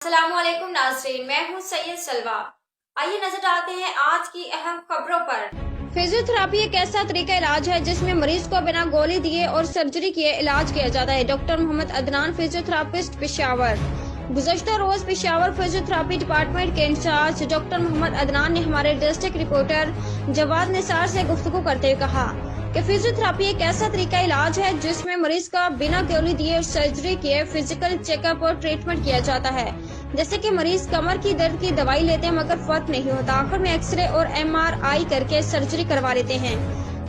السلام علیکم ناظرین، میں ہوں سید سلوہ۔ آئیے نظر ڈالتے ہیں آج کی اہم خبروں پر۔ فزیو تھراپی ایک ایسا طریقہ علاج ہے جس میں مریض کو بنا گولی دیے اور سرجری کیے علاج کیا جاتا ہے۔ ڈاکٹر محمد عدنان، فزیو تھراپسٹ، پشاور۔ گزشتہ روز پشاور فزیو تھراپی ڈپارٹمنٹ کے انچارج ڈاکٹر محمد عدنان نے ہمارے ڈسٹرکٹ رپورٹر جواد نثار سے گفتگو کرتے ہوئے کہا کہ فزیو تھراپی ایک ایسا طریقہ علاج ہے جس میں مریض کا بنا گولی دیے اور سرجری کیے فزیکل چیک اپ اور ٹریٹمنٹ کیا جاتا ہے۔ جیسے کہ مریض کمر کی درد کی دوائی لیتے ہیں مگر فرق نہیں ہوتا، آخر میں ایکس رے اور MRI کر کے سرجری کروا لیتے ہیں،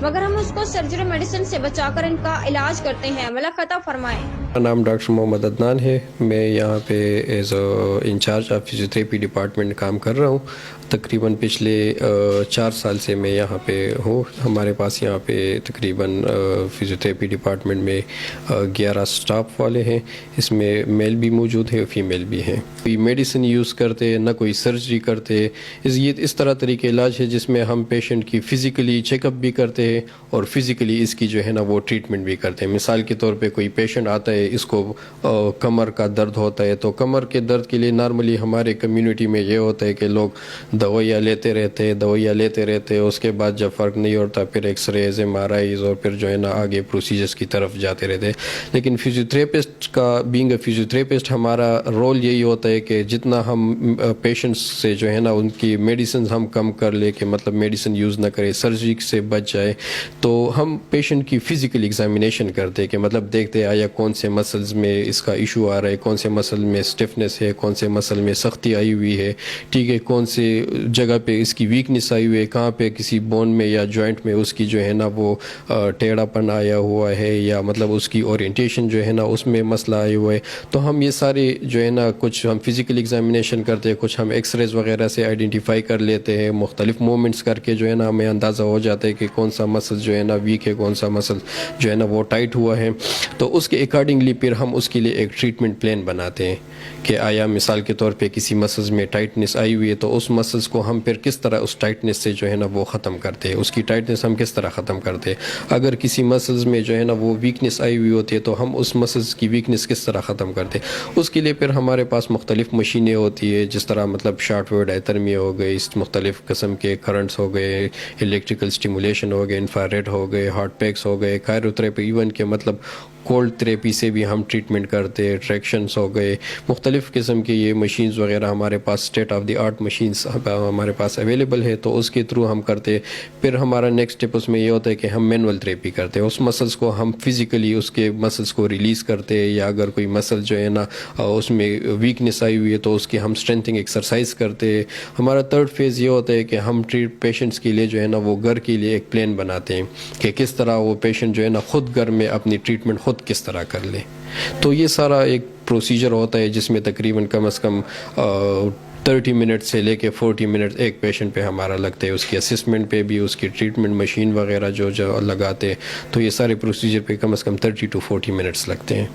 مگر ہم اس کو سرجری میڈیسن سے بچا کر ان کا علاج کرتے ہیں۔ ملک عطا فرمائیں۔ میرا نام ڈاکٹر محمد عدنان ہے۔ میں یہاں پہ as incharge of physiotherapy department کام کر رہا ہوں۔ تقریباً پچھلے 4 سال سے میں یہاں پہ ہوں۔ ہمارے پاس یہاں پہ تقریباً فزیو تھراپی ڈپارٹمنٹ میں 11 سٹاف والے ہیں۔ اس میں میل بھی موجود ہے، فیمیل بھی ہیں۔ کوئی میڈیسن یوز کرتے، نہ کوئی سرجری کرتے۔ یہ اس طرح طریقے علاج ہے جس میں ہم پیشنٹ کی فزیکلی چیک اپ بھی کرتے ہیں اور فزیکلی اس کی جو ہے نا وہ ٹریٹمنٹ بھی کرتے ہیں۔ مثال کے طور پہ کوئی پیشنٹ آتا ہے، اس کو کمر کا درد ہوتا ہے، تو کمر کے درد کے لیے نارملی ہمارے کمیونٹی میں یہ ہوتا ہے کہ لوگ دوائیاں لیتے رہتے اس کے بعد جب فرق نہیں ہوتا پھر ایکس ریز، MRIs اور پھر جو ہے نا آگے پروسیجرز کی طرف جاتے رہتے ہیں۔ لیکن فزیو تھراپسٹ کا بینگ اے فزیو تھراپسٹ ہمارا رول یہی ہوتا ہے کہ جتنا ہم پیشنٹس سے جو ہے نا ان کی میڈیسنز ہم کم کر لے، کہ مطلب میڈیسن یوز نہ کرے، سرجری سے بچ جائے، تو ہم پیشنٹ کی فزیکل ایگزامینیشن کرتے کہ مطلب دیکھتے آیا کون سے مسلز میں اس کا ایشو آ رہا ہے، کون سے مسل میں سٹفنس ہے، کون سے مسل میں سختی آئی ہوئی ہے، ٹھیک ہے، کون سے جگہ پہ اس کی ویکنس آئی ہوئی ہے، کہاں پہ کسی بون میں یا جوائنٹ میں اس کی جو ہے نا وہ ٹیڑھا پن آیا ہوا ہے، یا مطلب اس کی اورینٹیشن جو ہے نا اس میں مسئلہ آیا ہوا ہے۔ تو ہم یہ سارے جو ہے نا کچھ ہم فزیکل ایگزامینیشن کرتے ہیں، کچھ ہم ایکس ریز وغیرہ سے آئیڈینٹیفائی کر لیتے ہیں، مختلف موومنٹس کر کے جو ہے نا ہمیں اندازہ ہو جاتا ہے کہ کون سا مسل جو ہے نا ویک ہے، کون سا مسل جو ہے نا وہ ٹائٹ ہوا ہے۔ تو اس کے اکارڈنگلی پھر ہم اس کے لیے ایک ٹریٹمنٹ پلان بناتے ہیں کہ آیا مثال کے طور پہ کسی مسلز میں ٹائٹنس آئی ہوئی ہے تو اس مسلز کو ہم پھر کس طرح اس ٹائٹنس سے جو ہے نا وہ ختم کرتے ہیں، اس کی ٹائٹنس ہم کس طرح ختم کرتے ہیں۔ اگر کسی مسلز میں جو ہے نا وہ ویکنس آئی ہوئی ہوتی ہے تو ہم اس مسلز کی ویکنس کس طرح ختم کرتے ہیں۔ اس کے لیے پھر ہمارے پاس مختلف مشینیں ہوتی ہے، جس طرح مطلب شارٹ ویو ڈائترمی ہو گئی، مختلف قسم کے کرنٹس ہو گئے، الیکٹریکل اسٹیمولیشن ہو گئے، انفراریڈ ہو گئے، ہارٹ پیکس ہو گئے، کائروتھراپی، ایون کہ مطلب کولڈ تھراپی سے بھی ہم ٹریٹمنٹ کرتے ہیں، ٹریکشنس ہو گئے، مختلف قسم کے یہ مشینز وغیرہ ہمارے پاس state of the art machines ہمارے پاس اویلیبل ہے، تو اس کے تھرو ہم کرتے۔ پھر ہمارا نیکسٹ اسٹیپ اس میں یہ ہوتا ہے کہ ہم مینول تھراپی کرتے ہیں، اس مسلس کو ہم فزیکلی اس کے مسلس کو ریلیز کرتے ہیں، یا اگر کوئی مسل جو ہے نا اس میں ویکنس آئی ہوئی ہے تو اس کی ہم اسٹرینتھنگ ایکسرسائز کرتے ہیں۔ ہمارا تھرڈ فیز یہ ہوتا ہے کہ ہم پیشنٹس کے لیے جو ہے نا وہ گھر کے لیے ایک پلان بناتے ہیں کہ کس طرح وہ پیشنٹ جو ہے نا خود گھر میں اپنی ٹریٹمنٹ خود کس طرح کر لے۔ تو یہ سارا ایک پروسیجر ہوتا ہے جس میں تقریباً کم از کم 30 منٹ سے لے کے 40 منٹ ایک پیشنٹ پہ ہمارا لگتا ہے، اس کی اسسمنٹ پہ بھی، اس کی ٹریٹمنٹ مشین وغیرہ جو لگاتے، تو یہ سارے پروسیجر پہ کم از کم 30 to 40 منٹس لگتے ہیں۔